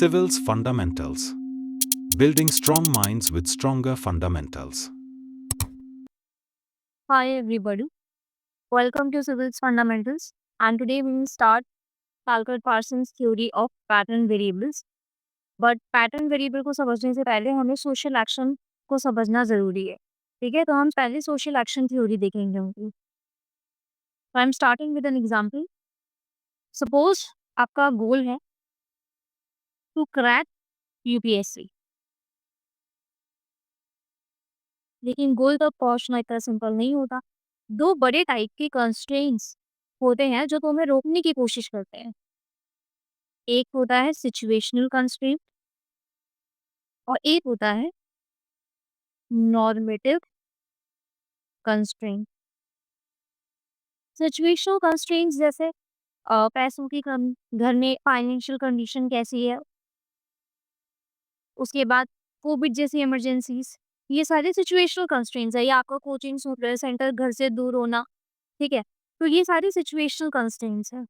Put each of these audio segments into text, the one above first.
Civil's Fundamentals. Building strong minds with stronger fundamentals. Hi everybody, welcome to Civil's Fundamentals, and today we will start Talcott Parsons' theory of pattern variables. But pattern variable को समझने से पहले हमें social action को समझना जरूरी है। ठीक है, तो हम पहले सोशल एक्शन थ्योरी देखेंगे उनकी। I am starting with an example. Suppose आपका गोल है टू क्रैक यूपीएससी, लेकिन गोल तक पहुंचना इतना सिंपल नहीं होता। दो बड़े टाइप के कंस्ट्रेंट्स होते हैं जो तुम्हें रोकने की कोशिश करते हैं। एक होता है सिचुएशनल कंस्ट्रेंट और एक होता है नॉर्मेटिव कंस्ट्रेंट। सिचुएशनल कंस्ट्रेंट्स जैसे पैसों की कमी, घर में फाइनेंशियल कंडीशन कैसी है, उसके बाद कोविड जैसी इमरजेंसीज, ये सारे सिचुएशनल कंस्ट्रेंट्स है। या आपका कोचिंग सेंटर घर से दूर होना, ठीक है, तो ये सारे सिचुएशनल कंस्ट्रेंट्स है।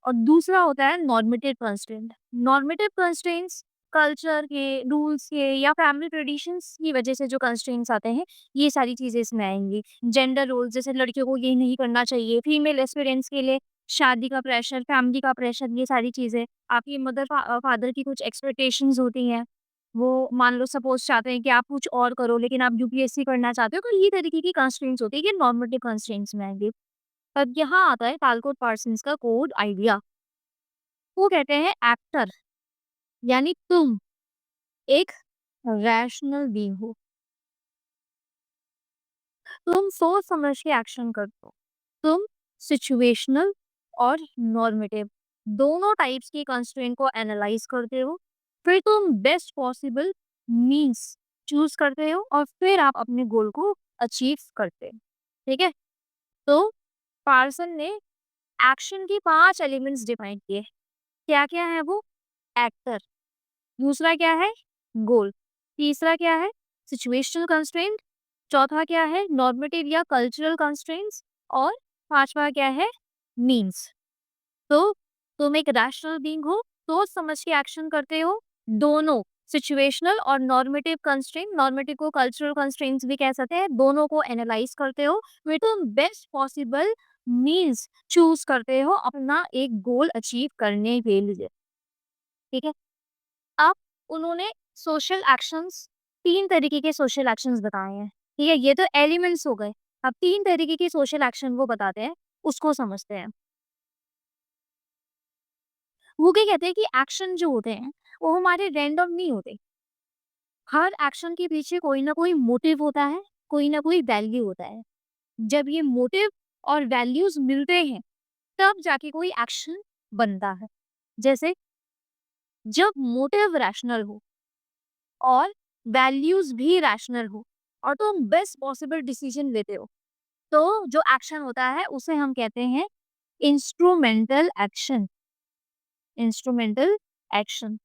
और दूसरा होता है normative constraint. Normative constraints culture के, रूल्स के या फैमिली ट्रेडिशंस की वजह से जो कंस्ट्रेंट्स आते हैं, ये सारी चीजें इसमें आएंगी। जेंडर रोल्स, जैसे लड़कियों को ये नहीं करना चाहिए, फीमेल एस्पिरेंट्स के लिए शादी का प्रेशर, फैमिली का प्रेशर, ये सारी चीजें। आपकी मदर फादर की कुछ एक्सपेक्टेशंस होती हैं, वो मान लो सपोज चाहते हैं कि आप कुछ और करो लेकिन आप यूपीएससी करना चाहते हो, तो ये तरीके की कंस्ट्रेंट्स होती है, ये नॉर्मेटिव कंस्ट्रेंट्स में आएंगे। अब यहाँ आता है टालकोट पार्सन्स का कोड आइडिया। वो कहते हैं एक्टर यानी तुम एक रैशनल बीइंग हो। तुम सोच समझ के एक्शन करते हो। तुम सिचुएशनल और नॉर्मेटिव दोनों टाइप्स की कंस्ट्रेंट को एनालाइज करते हो, फिर तुम बेस्ट पॉसिबल मींस चूज करते हो और फिर आप अपने गोल को अचीव करते हो। ठीक है, तो पार्सन ने एक्शन की 5 एलिमेंट्स डिफाइन किए। क्या क्या है वो? एक्टर, दूसरा क्या है? गोल, तीसरा क्या है? सिचुएशनल कंस्ट्रेंट, चौथा क्या है? नॉर्मेटिव या कल्चरल कंस्ट्रेंट्स, और पांचवा क्या है? मीन्स। तो तुम एक रैशनल बीइंग हो, सोच समझ के एक्शन करते हो। दोनों सिचुएशनल और नॉर्मेटिव कंस्ट्रेंट, नॉर्मेटिव को कल्चरल कंस्ट्रेंट्स भी कह सकते हैं, दोनों को एनालाइज करते हो, फिर तुम बेस्ट पॉसिबल मीन्स चूज करते हो अपना एक गोल अचीव करने के लिए। ठीक है, अब उन्होंने सोशल एक्शंस, 3 तरीके के सोशल एक्शंस बताए हैं। ठीक है, ये तो एलिमेंट्स हो गए। अब 3 तरीके के सोशल एक्शन वो बताते हैं, उसको समझते हैं। वो क्या कहते हैं कि एक्शन जो होते हैं, वो हमारे रैंडम नहीं होते। हर एक्शन के पीछे कोई ना कोई मोटिव होता है, कोई ना कोई वैल्यू होता है। जब ये मोटिव और वैल्यूज मिलते हैं, तब जाके कोई एक्शन बनता है। जैसे जब मोटिव रैशनल हो और वैल्यूज भी रैशनल हो और तुम बेस्ट पॉसिबल डिसीजन लेते हो, तो जो एक्शन होता है उसे हम कहते हैं इंस्ट्रूमेंटल एक्शन। इंस्ट्रूमेंटल एक्शन,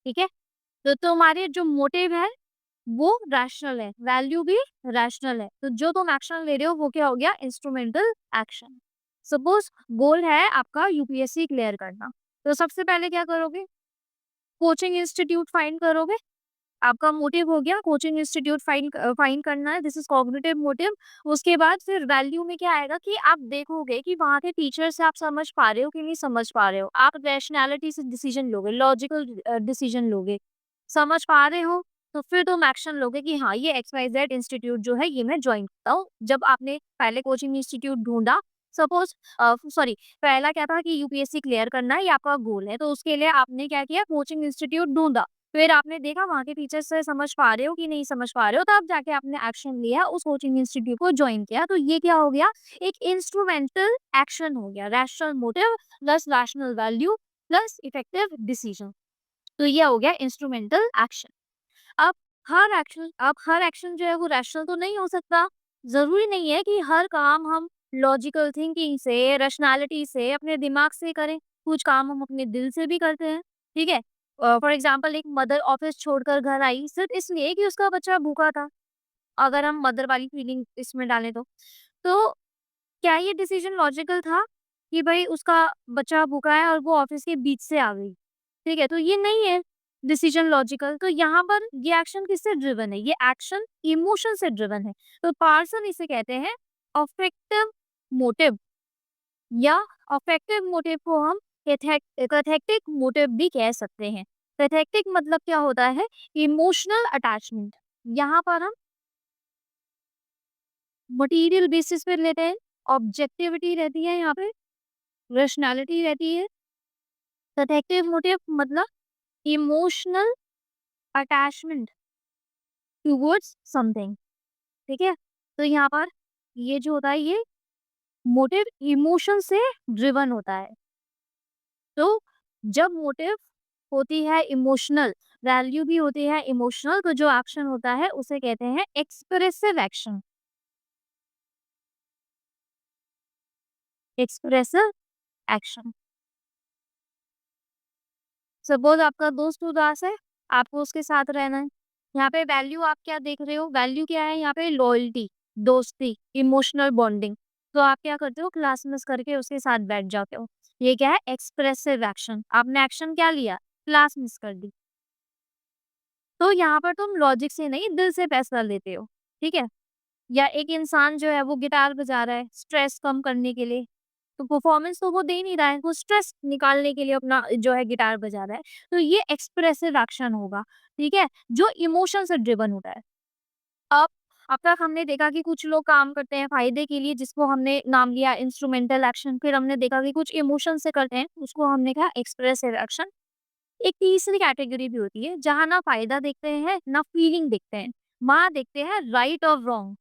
ठीक है। तो तुम्हारे जो मोटिव है वो रैशनल है, वैल्यू भी रैशनल है, तो जो तुम एक्शन ले रहे हो वो क्या हो गया? Instrumental action. सपोज गोल है आपका यूपीएससी क्लियर करना, तो सबसे पहले क्या करोगे? कोचिंग इंस्टीट्यूट फाइंड करोगे। आपका मोटिव हो गया कोचिंग इंस्टीट्यूट फाइंड करना है, दिस इज कॉग्निटिव मोटिव। उसके बाद फिर वैल्यू में क्या आएगा कि आप देखोगे कि वहाँ के टीचर से आप समझ पा रहे हो कि नहीं समझ पा रहे हो। आप रैशनैलिटी से डिसीजन लोगे, लॉजिकल डिसीजन लोगे। समझ पा रहे हो तो फिर तुम एक्शन लोगे कि हाँ, ये XYZ इंस्टीट्यूट जो है ये मैं ज्वाइन करता हूँ। जब आपने पहले कोचिंग इंस्टीट्यूट ढूंढा, सपोज सॉरी, पहला क्या था कि यूपीएससी क्लियर करना है, ये आपका गोल है, तो उसके लिए आपने क्या किया? कोचिंग इंस्टीट्यूट ढूंढा, फिर आपने देखा वहाँ के टीचर से समझ पा रहे हो कि नहीं समझ पा रहे हो, तब जाके आपने एक्शन लिया, उस कोचिंग इंस्टीट्यूट को ज्वाइन किया। तो ये क्या हो गया? एक इंस्ट्रूमेंटल एक्शन हो गया, rational motive plus rational value plus effective decision. तो ये हो गया इंस्ट्रूमेंटल एक्शन। अब हर एक्शन जो है वो रैशनल तो नहीं हो सकता। जरूरी नहीं है कि हर काम हम लॉजिकल थिंकिंग से, रैशनैलिटी से, अपने दिमाग से करें। कुछ काम हम अपने दिल से भी करते हैं। ठीक है, फॉर एग्जाम्पल एक मदर ऑफिस छोड़कर घर आई सिर्फ इसलिए कि उसका बच्चा भूखा था। अगर हम मदर वाली फीलिंग इसमें डालें तो क्या ये डिसीजन लॉजिकल था कि भाई उसका बच्चा भूखा है और वो ऑफिस के बीच से आ गई? ठीक है? तो ये नहीं है डिसीजन लॉजिकल, तो यहाँ पर ये एक्शन किससे ड्रिवन है? ये एक्शन इमोशन से ड्रिवन है। तो पार्सन इसे कहते हैं अफेक्टिव मोटिव, या अफेक्टिव मोटिव को हम कैथेटिक मोटिव भी कह सकते हैं। कैथेटिक मतलब क्या होता है? Emotional attachment. यहाँ पर हम मटेरियल बेसिस पे लेते हैं, ऑब्जेक्टिविटी रहती है यहाँ पे, रैशनैलिटी रहती है। कैथेटिक मोटिव मतलब इमोशनल अटैचमेंट टुवर्ड्स समथिंग, ठीक है? तो यहाँ पर ये जो होता है, ये मोटिव इमोशन से ड्रिवन होता है। तो जब मोटिव होती है इमोशनल, वैल्यू भी होती है इमोशनल, तो जो एक्शन होता है उसे कहते हैं expressive action. Expressive action. Suppose आपका दोस्त उदास है, आपको उसके साथ रहना है। यहाँ पे वैल्यू आप क्या देख रहे हो? वैल्यू क्या है यहाँ पे? लॉयल्टी, दोस्ती, इमोशनल बॉन्डिंग। तो आप क्या करते हो? क्लास मिस करके उसके साथ बैठ जाते हो। ये क्या है? Expressive action. आपने एक्शन क्या लिया? क्लास मिस कर दी। तो यहाँ पर तुम लॉजिक से नहीं, दिल से फैसला लेते हो, ठीक है? या एक इंसान जो है वो गिटार बजा रहा है स्ट्रेस कम करने के लिए, तो परफॉर्मेंस तो वो दे नहीं रहा है, वो स्ट्रेस निकालने के लिए अपना जो है गिटार बजा रहा है। तो ये एक्सप्रेसिव एक्शन होगा, ठीक है? जो इमोशन से ड्रिवन होता है। अब अब तक हमने देखा कि कुछ लोग काम करते हैं फ़ायदे के लिए, जिसको हमने नाम लिया इंस्ट्रूमेंटल एक्शन, फिर हमने देखा कि कुछ इमोशन से करते हैं, उसको हमने कहा एक्सप्रेसिव एक्शन। एक तीसरी कैटेगरी भी होती है, जहाँ ना फ़ायदा देखते हैं, ना फीलिंग देखते हैं। वहाँ देखते हैं राइट और रॉन्ग,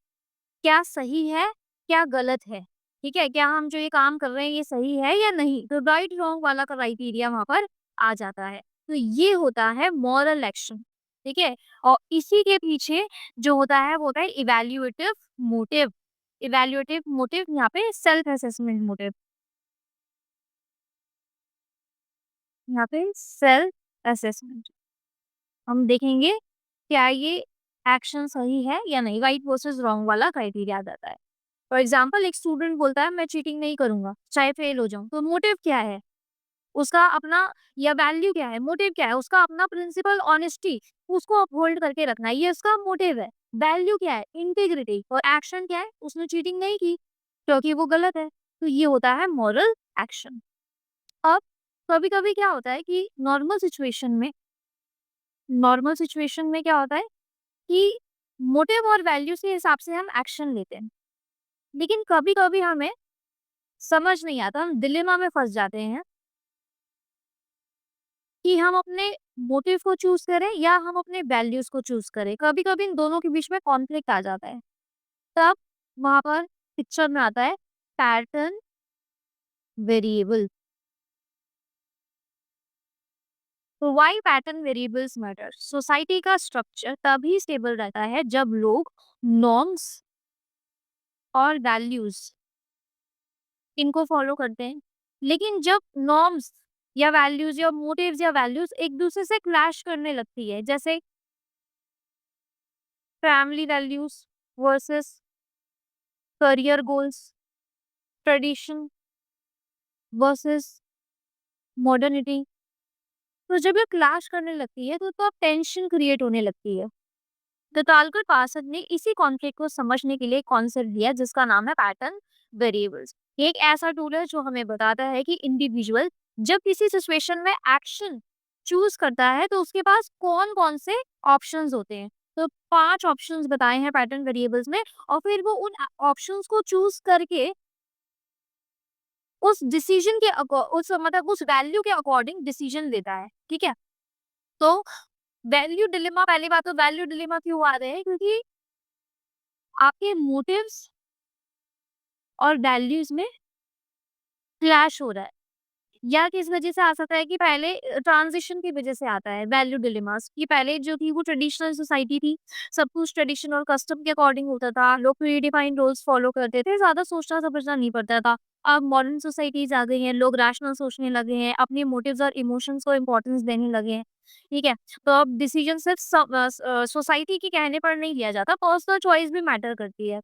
क्या सही है, क्या गलत है, ठीक है? क्या हम जो ये काम कर रहे हैं ये सही है या नहीं? तो राइट रॉन्ग वाला क्राइटेरिया वहाँ पर आ जाता है। तो ये होता है मॉरल एक्शन, ठीक है? और इसी के पीछे जो होता है वो होता है इवैल्यूएटिव मोटिव। इवैल्यूएटिव मोटिव यहाँ पे सेल्फ असेसमेंट मोटिव, यहाँ पे सेल्फ असेसमेंट। हम देखेंगे क्या ये एक्शन सही है या नहीं, राइट वर्सेस रॉन्ग वाला क्राइटेरिया आ जाता है। फॉर एग्जाम्पल एक स्टूडेंट बोलता है मैं चीटिंग नहीं करूंगा चाहे फेल हो जाऊं, तो मोटिव क्या है उसका अपना, या वैल्यू क्या है, मोटिव क्या है उसका? अपना प्रिंसिपल ऑनेस्टी, उसको अपहोल्ड करके रखना, ये उसका मोटिव है। वैल्यू क्या है? इंटीग्रिटी। और एक्शन क्या है? उसने चीटिंग नहीं की क्योंकि वो गलत है, तो ये होता है मॉरल एक्शन। अब कभी कभी क्या होता है कि नॉर्मल सिचुएशन में क्या होता है कि मोटिव और वैल्यूज के हिसाब से हम एक्शन लेते हैं, लेकिन कभी कभी हमें समझ नहीं आता, हम डिलेमा में फँस जाते हैं कि हम अपने मोटिव को चूज़ करें या हम अपने वैल्यूज़ को चूज़ करें। कभी-कभी इन दोनों के बीच में कॉन्फ्लिक्ट आ जाता है। तब वहाँ पर पिक्चर में आता है पैटर्न वेरिएबल। तो why pattern variables matter? Society का स्ट्रक्चर तभी स्टेबल रहता है जब लोग नॉर्म्स और वैल्यूज़ इनको फॉलो करते हैं। लेकिन जब नॉर्म्स या वैल्यूज़ या मोटिव्स या वैल्यूज़ एक दूसरे से क्लैश करने लगती है, जैसे family values versus career goals, tradition versus modernity, तो जब ये क्लैश करने लगती है तो अब टेंशन क्रिएट होने लगती है। तो तालकट पासक ने इसी कॉन्फ्लिक्ट को समझने के लिए एक कॉन्सेप्ट दिया जिसका नाम है पैटर्न वेरिएबल्स। ये एक ऐसा टूल है जो हमें बताता है कि इंडिविजुअल जब किसी सिचुएशन में एक्शन चूज करता है तो उसके पास कौन कौन से ऑप्शंस होते हैं। तो 5 ऑप्शंस बताए हैं पैटर्न वेरिएबल्स में, और फिर वो उन ऑप्शंस को चूज करके उस डिसीजन के उस मतलब उस वैल्यू के अकॉर्डिंग डिसीजन लेता है, ठीक है? तो वैल्यू डिलेमा, पहली बात तो वैल्यू डिलेमा क्यों आ रहे हैं? क्योंकि आपके मोटिव्स और वैल्यूज में क्लैश हो रहा है, या किस वजह से आ सकता है कि पहले ट्रांजिशन की वजह से आता है वैल्यू डिलेमास, कि पहले जो थी वो ट्रेडिशनल सोसाइटी थी, सब कुछ ट्रेडिशन और कस्टम के अकॉर्डिंग होता था, लोग प्रीडिफाइंड रोल्स फॉलो करते थे, ज्यादा सोचना समझना नहीं पड़ता था। अब मॉडर्न सोसाइटीज आ गई हैं, लोग रैशनल सोचने लगे हैं, अपने मोटिव्स और इमोशंस को इम्पोर्टेंस देने लगे हैं, ठीक है? तो अब डिसीजन सिर्फ सोसाइटी के कहने पर नहीं लिया जाता, पर्सनल चॉइस भी मैटर करती है।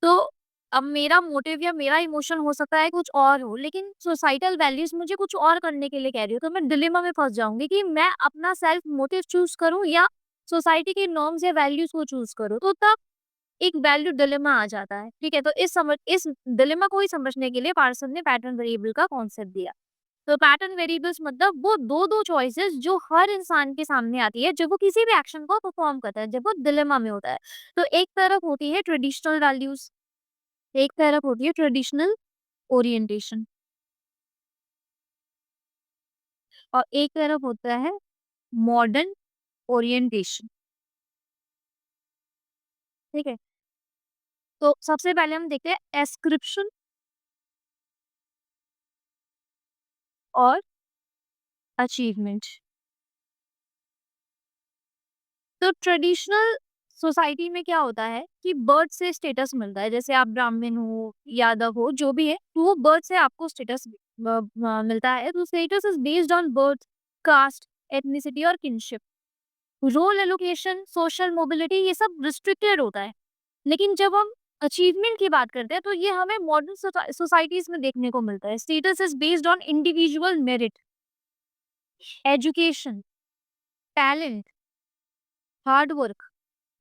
तो अब मेरा मोटिव या मेरा इमोशन हो सकता है कुछ और हो, लेकिन सोसाइटल वैल्यूज़ मुझे कुछ और करने के लिए कह रही हो, तो मैं डिलेमा में फँस जाऊँगी कि मैं अपना सेल्फ मोटिव चूज़ करूँ या सोसाइटी के नॉर्म्स या वैल्यूज़ को चूज़ करूँ। तो तब एक वैल्यू डिलेमा आ जाता है, ठीक है? तो इस डिलेमा को ही समझने के लिए पार्सन ने पैटर्न वेरिएबल का कॉन्सेप्ट दिया। तो पैटर्न वेरिएबल्स मतलब वो 2-2 चॉइसेस जो हर इंसान के सामने आती है, जब वो किसी भी एक्शन को परफॉर्म करता है, जब वो डिलेमा में होता है। तो एक तरफ होती है ट्रेडिशनल वैल्यूज़, एक तरफ होती है ट्रेडिशनल ओरिएंटेशन और एक तरफ होता है मॉडर्न ओरिएंटेशन, ठीक है? तो सबसे पहले हम देखते हैं एस्क्रिप्शन और अचीवमेंट। तो ट्रेडिशनल सोसाइटी में क्या होता है कि बर्थ से स्टेटस मिलता है, जैसे आप ब्राह्मण हो, यादव हो, जो भी है, तो वो बर्थ से आपको स्टेटस मिलता है। तो status is based on birth, caste, ethnicity और kinship. Role allocation, social mobility, ये सब रिस्ट्रिक्टेड होता है। लेकिन जब हम अचीवमेंट की बात करते हैं तो ये हमें मॉडर्न सोसाइटीज में देखने को मिलता है। Status is based on individual merit, education, talent, hard work.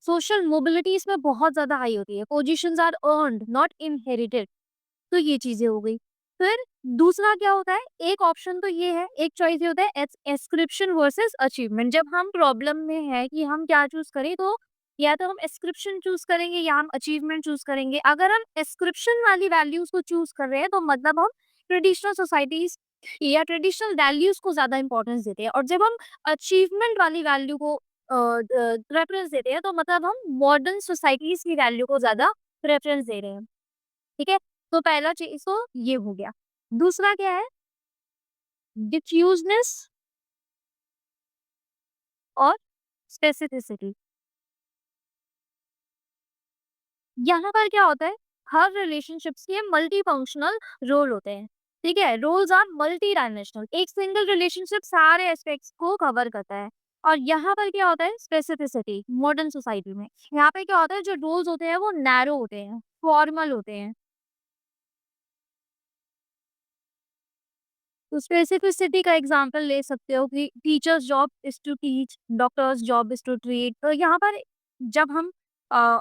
Social mobility इसमें बहुत ज्यादा हाई होती है। Positions are earned not inherited. तो ये चीजें हो गई। फिर दूसरा क्या होता है, एक ऑप्शन तो ये है, एक चॉइस ये होता है एस्क्रिप्शन वर्सेस अचीवमेंट। जब हम प्रॉब्लम में है कि हम क्या चूज करें, तो या तो हम एस्क्रिप्शन चूज करेंगे या हम अचीवमेंट चूज करेंगे। अगर हम एस्क्रिप्शन वाली वैल्यूज को चूज कर रहे हैं तो मतलब हम ट्रेडिशनल सोसाइटीज या ट्रेडिशनल वैल्यूज को ज्यादा इंपॉर्टेंस देते हैं, और जब हम अचीवमेंट वाली वैल्यू को प्रेफरेंस देते हैं तो मतलब हम मॉडर्न सोसाइटीज की वैल्यू को ज्यादा प्रेफरेंस दे रहे हैं, ठीक है? तो पहला चीज तो ये हो गया। दूसरा क्या है, डिफ्यूजनेस और स्पेसिफिसिटी। यहाँ पर क्या होता है, हर रिलेशनशिप्स के मल्टी फंक्शनल रोल होते हैं, ठीक है? Roles are multi dimensional. एक सिंगल रिलेशनशिप सारे एस्पेक्ट्स को कवर करता है। और यहाँ पर क्या होता है, स्पेसिफिसिटी। मॉडर्न सोसाइटी में यहाँ पे क्या होता है, जो रोल्स होते हैं वो नैरो होते हैं, फॉर्मल होते हैं। तो स्पेसिफिसिटी का एग्जांपल ले सकते हो कि teacher's job is to teach, doctor's job is to treat. तो यहाँ पर जब हम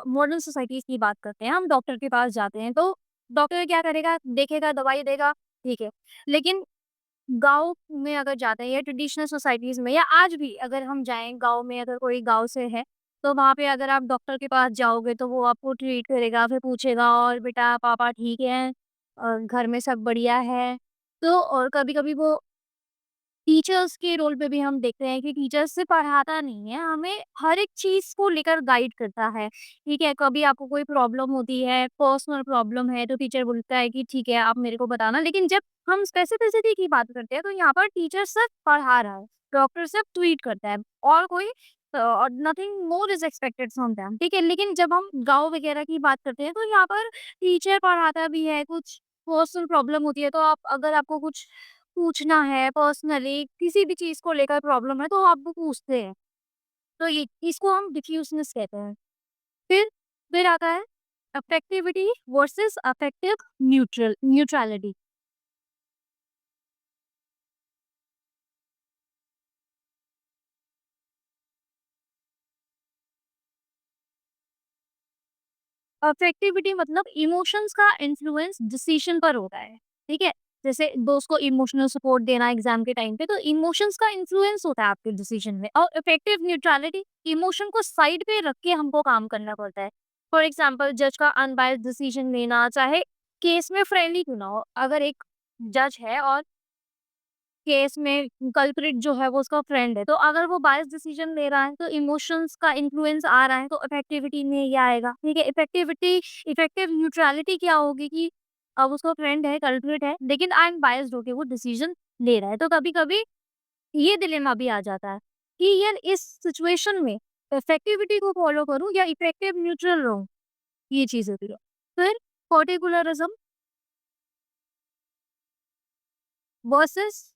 मॉडर्न सोसाइटीज की बात करते हैं, हम डॉक्टर के पास जाते हैं तो डॉक्टर क्या करेगा, देखेगा, दवाई देगा, ठीक है। लेकिन गाँव में अगर जाते हैं या ट्रेडिशनल सोसाइटीज में, या आज भी अगर हम जाएं गाँव में, अगर कोई गाँव से है तो वहाँ पे अगर आप डॉक्टर के पास जाओगे तो वो आपको ट्रीट करेगा, फिर पूछेगा और बेटा पापा ठीक है और घर में सब बढ़िया है। तो और कभी-कभी वो टीचर्स के रोल पे भी हम देखते हैं कि टीचर्स सिर्फ पढ़ाता नहीं है, हमें हर एक चीज़ को लेकर गाइड करता है, ठीक है? कभी आपको कोई प्रॉब्लम होती है, पर्सनल प्रॉब्लम है, तो टीचर बोलता है कि ठीक है, आप मेरे को बताना। लेकिन जब हम स्पेसिफिसिटी की बात करते हैं, तो यहाँ पर टीचर सिर्फ पढ़ा रहा है, डॉक्टर सिर्फ ट्रीट करता है और कोई और nothing more is expected from them, ठीक है? लेकिन जब हम गाँव वगैरह की बात करते हैं, तो यहाँ पर टीचर पढ़ाता भी है, कुछ पर्सनल प्रॉब्लम होती है, तो आप अगर आपको कुछ पूछना है पर्सनली, किसी भी चीज़ को लेकर प्रॉब्लम है तो आप वो पूछते हैं। तो ये इसको हम डिफ्यूज़नेस कहते हैं। फिर फिर आता है अफेक्टिविटी वर्सेस अफेक्टिव न्यूट्रैलिटी। अफेक्टिविटी मतलब इमोशंस का इन्फ्लुएंस डिसीजन पर होता है, ठीक है? जैसे दोस्त को इमोशनल सपोर्ट देना एग्जाम के टाइम पे, तो इमोशंस का इन्फ्लुएंस होता है आपके डिसीजन में। और इफेक्टिव न्यूट्रलिटी, इमोशन को साइड पे रख के हमको काम करना पड़ता है। फॉर एग्जांपल जज का अनबायस्ड डिसीजन लेना, चाहे केस में फ्रेंडली क्यों ना हो। अगर एक जज है और केस में कल्प्रिट जो है वो उसका फ्रेंड है, तो अगर वो बायस डिसीजन ले रहा है तो इमोशंस का इन्फ्लुएंस आ रहा है, तो इफेक्टिविटी में ये आएगा, ठीक है? इफेक्टिव न्यूट्रलिटी क्या होगी कि अब उसका फ्रेंड है, कल्प्रिट है, लेकिन आई एम बायस्ड होके वो डिसीजन ले रहा है। तो कभी-कभी ये डिलेमा भी आ जाता है कि यार इस सिचुएशन में इफेक्टिविटी को फॉलो करूँ या इफेक्टिव न्यूट्रल रहूँ, ये चीज़ होती है। फिर पार्टिकुलरिज्म वर्सेस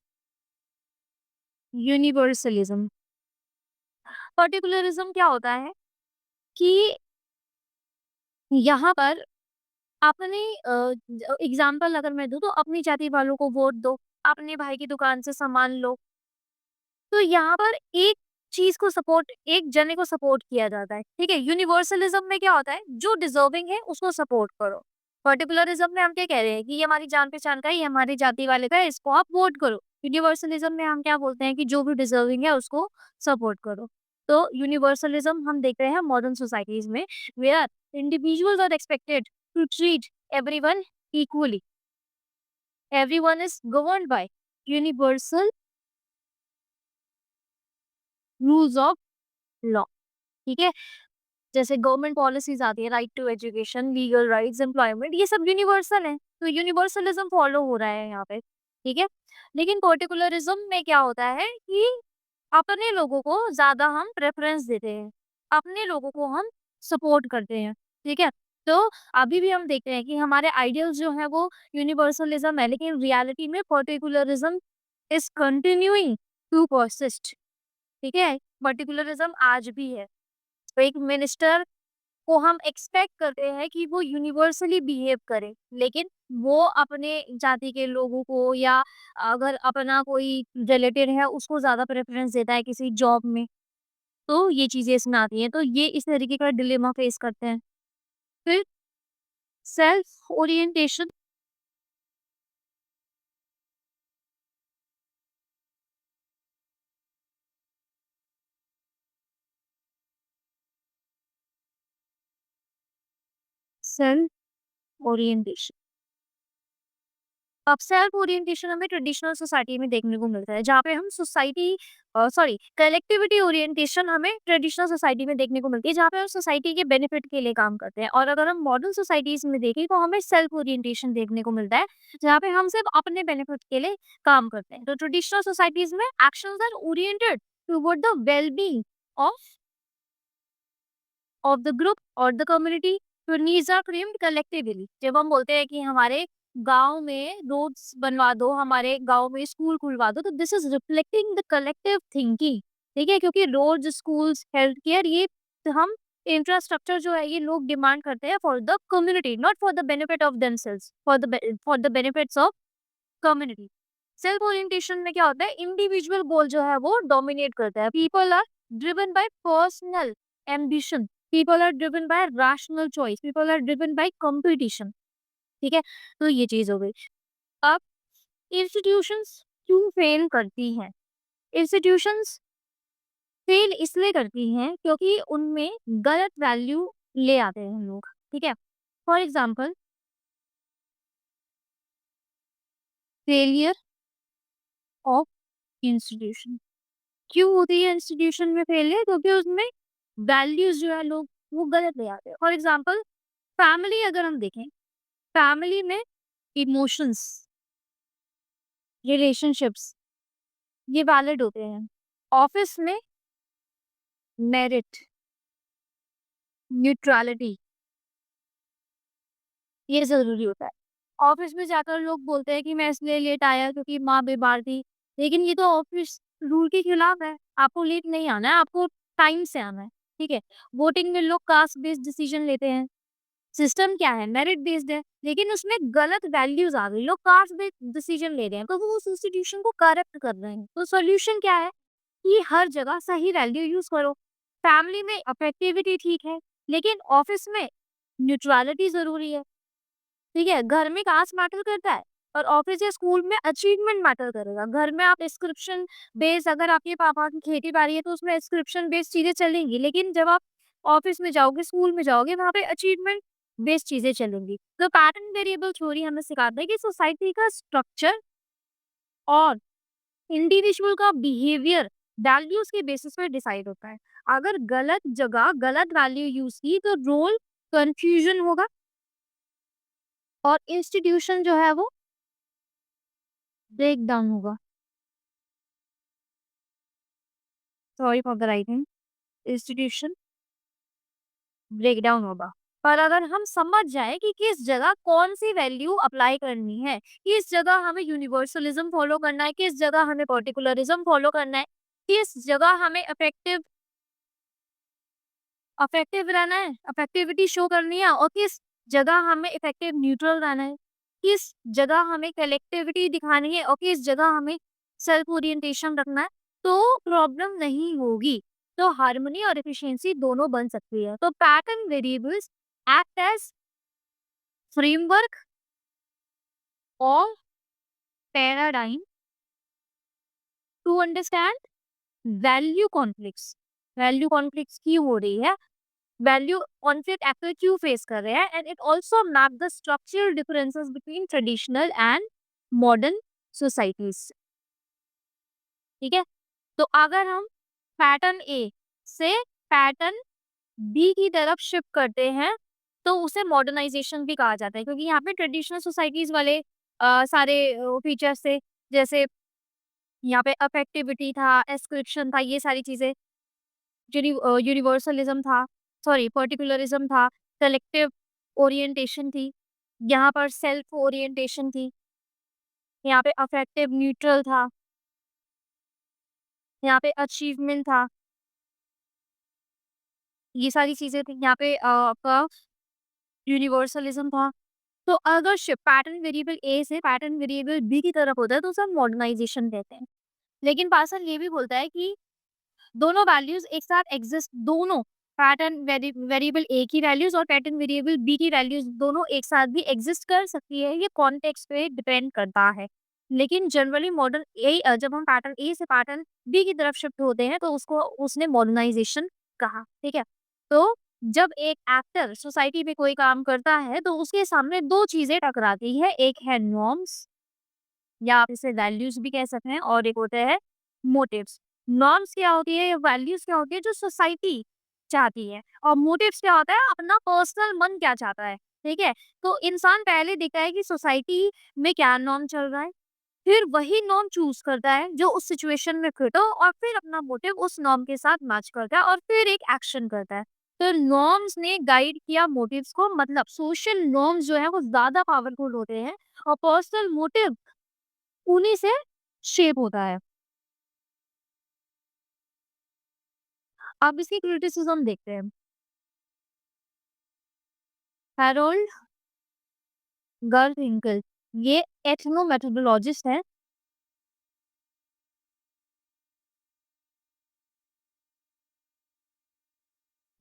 यूनिवर्सलिज्म। पार्टिकुलरिज्म क्या होता है कि यहाँ पर अपने एग्जाम्पल अगर मैं दूँ तो अपनी जाति वालों को वोट दो, अपने भाई की दुकान से सामान लो। तो यहाँ पर एक चीज़ को सपोर्ट एक जने को सपोर्ट किया जाता है, ठीक है? यूनिवर्सलिज़्म में क्या होता है, जो डिज़र्विंग है उसको सपोर्ट करो। पार्टिकुलरिज़्म में हम क्या कह रहे हैं कि ये हमारी जान-पहचान का है, ये हमारी जाति वाले का है, इसको आप वोट करो। यूनिवर्सलिज़्म में हम क्या बोलते हैं कि जो भी डिज़र्विंग है उसको सपोर्ट करो। तो यूनिवर्सलिज़्म हम देख रहे हैं मॉडर्न सोसाइटीज़ में, where individuals are expected to treat everyone equally. Everyone is governed by universal rules of law, ठीक है? जैसे गवर्नमेंट पॉलिसीज़ आती है, right to education, legal rights, employment, ये सब यूनिवर्सल है। तो यूनिवर्सलिज़्म फॉलो हो रहा है यहाँ पे, ठीक है? लेकिन पार्टिकुलरिज़्म में क्या होता है कि अपने लोगों को ज़्यादा हम प्रेफ़रेंस देते हैं, अपने लोगों को हम सपोर्ट करते हैं, ठीक है? तो अभी भी हम देखते हैं कि हमारे आइडियल्स जो हैं वो यूनिवर्सलिज़्म है, लेकिन रियलिटी में पार्टिकुलरिज़्म इज़ कंटिन्यूइंग टू परसिस्ट, ठीक है? पार्टिकुलरिज़्म आज भी है। तो एक मिनिस्टर को हम एक्सपेक्ट करते हैं कि वो यूनिवर्सली बिहेव करे, लेकिन वो अपने जाति के लोगों को या अगर अपना कोई रिलेटिव है उसको ज़्यादा प्रेफ़रेंस देता है किसी जॉब में, तो ये चीज़ें इसमें आती हैं। तो ये इस तरीके का डिलेमा फेस करते हैं। फिर सेल्फ ओरिएंटेशन सेल्फ ओरिएंटेशन अब सेल्फ ओरिएंटेशन हमें ट्रेडिशनल सोसाइटी में देखने को मिलता है, जहाँ पे हम कलेक्टिविटी ओरिएंटेशन हमें ट्रेडिशनल सोसाइटी में देखने को मिलती है, जहाँ पे हम सोसाइटी के बेनिफिट के लिए काम करते हैं। और अगर हम मॉडर्न सोसाइटीज में देखें तो हमें सेल्फ ओरिएंटेशन देखने को मिलता है, जहाँ पे हम सिर्फ अपने बेनिफिट के लिए काम करते हैं। तो ट्रेडिशनल सोसाइटीज में actions are oriented toward the wellbeing of of the group और द कम्युनिटी। तो नीड्स आर फ्रेम्ड कलेक्टिवली। जब हम बोलते हैं कि हमारे गांव में रोड्स बनवा दो, हमारे गांव में स्कूल खुलवा दो, तो this is reflecting the collective thinking, ठीक है? क्योंकि रोड्स, स्कूल्स, हेल्थ केयर, ये हम इंफ्रास्ट्रक्चर जो है ये लोग डिमांड करते हैं for the community, not for the benefit of themselves, for the benefits of community. Self orientation में क्या होता है, इंडिविजुअल गोल जो है वो डोमिनेट करता है। People are driven by personal ambition, people are driven by rational choice, people are driven by competition, ठीक है? तो ये चीज हो गई। अब इंस्टीट्यूशंस क्यों फेल करती हैं? इंस्टीट्यूशंस फेल इसलिए करती हैं क्योंकि उनमें गलत वैल्यू ले आते हैं लोग, ठीक है? For example, failure of institution. क्यों होती है इंस्टीट्यूशन में फेलियर? क्योंकि उसमें वैल्यूज जो है लोग वो गलत ले आते हैं। फॉर एग्जाम्पल, फैमिली अगर हम देखें, फैमिली में इमोशंस, रिलेशनशिप्स, ये वैलिड होते हैं। ऑफिस में मेरिट, न्यूट्रलिटी, ये जरूरी होता है। ऑफिस में जाकर लोग बोलते हैं कि मैं इसलिए लेट आया क्योंकि माँ बीमार थी, लेकिन ये तो ऑफिस रूल के खिलाफ है। आपको लेट नहीं आना है, आपको टाइम से आना है, ठीक है? वोटिंग में लोग कास्ट बेस्ड डिसीजन लेते हैं, सिस्टम क्या है, मेरिट बेस्ड है, लेकिन उसमें गलत वैल्यूज आ गई, लोग कास्ट बेस्ड डिसीजन ले रहे हैं, तो वो उस इंस्टीट्यूशन को करेक्ट कर रहे हैं। तो सॉल्यूशन क्या है कि हर जगह सही वैल्यू यूज करो। फैमिली में अफेक्टिविटी ठीक है, लेकिन ऑफिस में न्यूट्रलिटी जरूरी है, ठीक है? घर में कास्ट मैटर करता है और ऑफिस या स्कूल में अचीवमेंट मैटर करेगा। घर में आप डिस्क्रिप्शन बेस्ड, अगर आपके पापा की खेती बाड़ी है तो उसमें डिस्क्रिप्शन बेस्ड चीजें चलेंगी, लेकिन जब आप ऑफिस में जाओगे, स्कूल में जाओगे, वहाँ पे अचीवमेंट बेस्ड चीजें चलेंगी। तो पैटर्न वेरिएबल थ्योरी हमें सिखाता है कि सोसाइटी का स्ट्रक्चर और इंडिविजुअल का बिहेवियर वैल्यूज के बेसिस पर डिसाइड होता है। अगर गलत जगह गलत वैल्यू यूज की तो रोल कंफ्यूजन होगा और इंस्टीट्यूशन जो है वो ब्रेक डाउन होगा। Sorry for the writing, institution break down होगा। पर अगर हम समझ जाए कि किस जगह कौन सी वैल्यू अप्लाई करनी है, किस जगह हमें यूनिवर्सलिज्म फॉलो करना है, किस जगह हमें पार्टिकुलरिज्म फॉलो करना है, किस जगह हमें अफेक्टिव रहना है, अफेक्टिविटी शो करनी है, और किस जगह हमें इफेक्टिव न्यूट्रल रहना है, किस जगह हमें कलेक्टिविटी दिखानी है और किस जगह हमें सेल्फ ओरिएंटेशन रखना है, तो प्रॉब्लम नहीं होगी। तो हार्मनी और एफिशिएंसी दोनों बन सकती है। तो pattern variables act as framework और paradigm to understand value conflicts क्यों हो रही है, वैल्यू कॉन्फ्लिक्ट एक्टर क्यों फेस कर रहे हैं, and it also map the structural differences between traditional and modern societies. ठीक है, तो अगर हम पैटर्न ए से पैटर्न बी की तरफ शिफ्ट करते हैं तो उसे मॉडर्नाइजेशन भी कहा जाता है, क्योंकि यहाँ पे ट्रेडिशनल सोसाइटीज वाले सारे फीचर्स थे, जैसे यहाँ पे अफेक्टिविटी था, एस्क्रिप्शन था, ये सारी चीजें, यूनिवर्सलिज्म था, सॉरी पर्टिकुलरिज्म था, कलेक्टिव ओरिएंटेशन थी, यहाँ पर सेल्फ ओरिएंटेशन थी, यहाँ पे अफेक्टिव न्यूट्रल था, यहाँ पे अचीवमेंट था, ये सारी चीजें थी, यहाँ पे आपका यूनिवर्सलिज्म था। तो अगर शिफ्ट पैटर्न वेरिएबल ए से पैटर्न वेरिएबल बी की तरफ होता है तो उसे हम मॉडर्नाइजेशन कहते हैं। लेकिन पार्सन ये भी बोलता है कि दोनों वैल्यूज एक साथ एग्जिस्ट, दोनों पैटर्न वेरिएबल ए की वैल्यूज और पैटर्न वेरिएबल बी की वैल्यूज दोनों एक साथ भी एग्जिस्ट कर सकती है, ये कॉन्टेक्स्ट पे डिपेंड करता है। लेकिन जनरली मॉडर्न ए जब हम पैटर्न ए से पैटर्न बी की तरफ शिफ्ट होते हैं तो उसको उसने मॉडर्नाइजेशन कहा। ठीक है, तो जब एक एक्टर सोसाइटी में कोई काम करता है तो उसके सामने दो चीजें टकराती है, एक है नॉर्म्स या आप इसे वैल्यूज भी कह सकते हैं और एक होता है मोटिव्स। नॉर्म्स क्या होती है, वैल्यूज क्या होती है जो सोसाइटी चाहती है, और मोटिव्स क्या होता है अपना पर्सनल मन क्या चाहता है। ठीक है, तो इंसान पहले देखता है कि सोसाइटी में क्या नॉर्म चल रहा है, फिर वही नॉर्म चूज करता है जो उस सिचुएशन में फिट हो, और फिर अपना मोटिव उस नॉर्म के साथ मैच करता है और फिर एक एक्शन करता है। तो नॉर्म्स ने गाइड किया मोटिव्स को, मतलब सोशल नॉर्म्स जो है वो ज्यादा पावरफुल होते हैं और पर्सनल मोटिव उन्हीं से शेप होता है। अब इसकी क्रिटिसिज्म देखते हैं। हैरोल्ड गर्फिंकल, ये एथनो मेथोडोलॉजिस्ट है।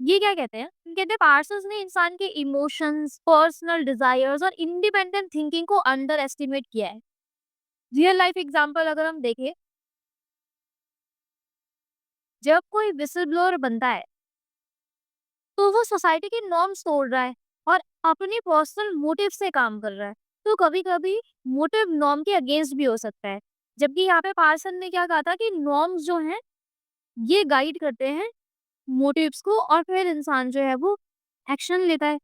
ये क्या कहते हैं, कहते हैं पार्सन्स ने इंसान के इमोशंस, पर्सनल डिजायर्स और इंडिपेंडेंट थिंकिंग को अंडर एस्टिमेट किया है। रियल लाइफ एग्जांपल अगर हम देखें, जब कोई विसल ब्लोअर बनता है तो वो सोसाइटी की नॉर्म्स तोड़ रहा है और अपनी पर्सनल मोटिव से काम कर रहा है। तो कभी कभी मोटिव नॉर्म के अगेंस्ट भी हो सकता है, जबकि यहाँ पे पार्सन ने क्या कहा था कि नॉर्म्स जो हैं ये गाइड करते हैं मोटिव्स को और फिर इंसान जो है वो एक्शन लेता है।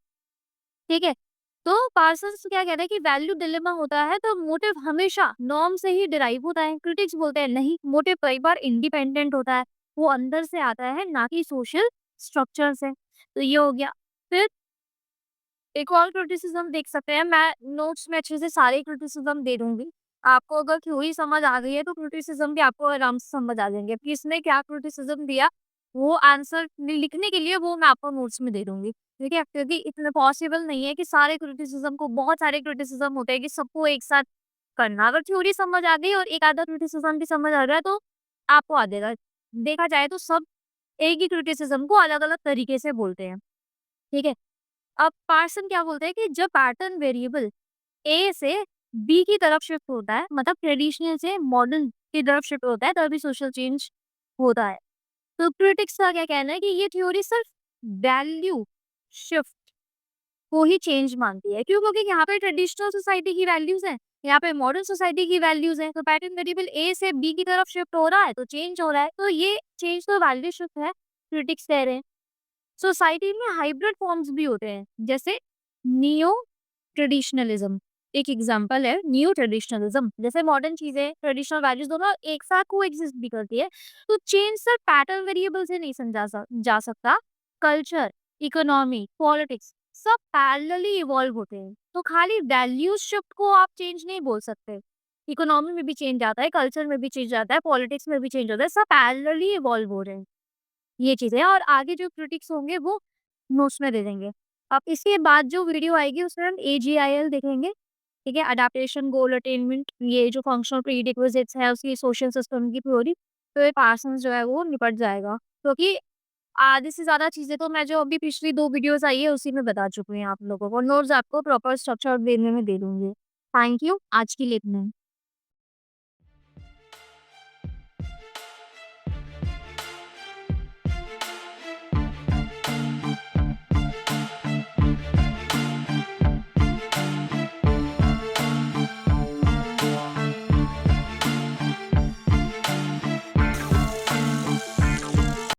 ठीक है, तो पार्सन्स क्या कहता है कि वैल्यू डिलेमा होता है तो मोटिव हमेशा नॉर्म से ही डिराइव होता है। क्रिटिक्स बोलते हैं नहीं, मोटिव कई बार इंडिपेंडेंट होता है, वो अंदर से आता है ना कि सोशल स्ट्रक्चर से। तो ये हो गया। फिर एक और क्रिटिसिज्म देख सकते हैं, मैं नोट्स में अच्छे से सारे क्रिटिसिज्म दे दूंगी। आपको अगर थ्योरी समझ आ गई है तो क्रिटिसिज्म भी आपको आराम से समझ आ जाएंगे। किसने क्या क्रिटिसिज्म दिया वो आंसर लिखने के लिए वो मैं आपको नोट्स में दे दूंगी। ठीक है, क्योंकि इतना पॉसिबल नहीं है कि सारे क्रिटिसिज्म को, बहुत सारे क्रिटिसिज्म होते हैं कि सबको एक साथ करना। अगर थ्योरी समझ आ गई और एक आधा क्रिटिसिज्म भी समझ आ रहा है तो आपको आ जाएगा। देखा जाए तो सब एक ही क्रिटिसिज्म को अलग अलग तरीके से बोलते हैं। ठीक है, अब पार्सन क्या बोलते हैं कि जब पैटर्न वेरिएबल ए से बी की तरफ शिफ्ट होता है, मतलब ट्रेडिशनल से मॉडर्न की तरफ शिफ्ट होता है, तभी सोशल चेंज होता है। तो क्रिटिक्स का क्या कहना है कि ये थ्योरी सिर्फ वैल्यू शिफ्ट को ही चेंज मानती है। क्यों? क्योंकि यहाँ पे ट्रेडिशनल सोसाइटी की वैल्यूज हैं, यहाँ पे मॉडर्न सोसाइटी की वैल्यूज हैं। तो पैटर्न वेरिएबल ए से बी की तरफ शिफ्ट हो रहा है तो चेंज हो रहा है, तो ये चेंज तो वैल्यू शिफ्ट है, क्रिटिक्स कह रहे हैं। सोसाइटी में हाइब्रिड फॉर्म्स भी होते हैं, जैसे नियो ट्रेडिशनलिज्म एक एग्जांपल है। नियो ट्रेडिशनलिज्म जैसे मॉडर्न चीजें, ट्रेडिशनल वैल्यूज दोनों एक साथ को एग्जिस्ट भी करती है। तो चेंज सिर्फ पैटर्न वेरिएबल से नहीं समझा जा सकता। कल्चर, इकोनॉमी, पॉलिटिक्स सब पैरेलली इवॉल्व होते हैं, तो खाली वैल्यूज शिफ्ट को आप चेंज नहीं बोल सकते। इकोनॉमी में भी चेंज आता है, कल्चर में भी चेंज आता है, पॉलिटिक्स में भी चेंज होता है, सब पैरेलली इवॉल्व हो रहे हैं ये चीजें। और आगे जो क्रिटिक्स होंगे वो नोट्स में दे देंगे। अब इसके बाद जो वीडियो आएगी उसमें हम AGIL देखेंगे, ठीक है? अडैप्टेशन, गोल अटेनमेंट, ये जो फंक्शनल प्रीरिक्विजिट्स है उसकी सोशल सिस्टम की थ्योरी, तो ये पार्सन्स जो है वो निपट जाएगा। क्योंकि आधे से ज़्यादा चीज़ें तो मैं जो अभी पिछली 2 वीडियोज़ आई है उसी में बता चुकी हूँ आप लोगों को। नोट्स आपको प्रॉपर स्ट्रक्चर्ड वे में दे दूँगी। थैंक यू, आज के लिए इतना ही।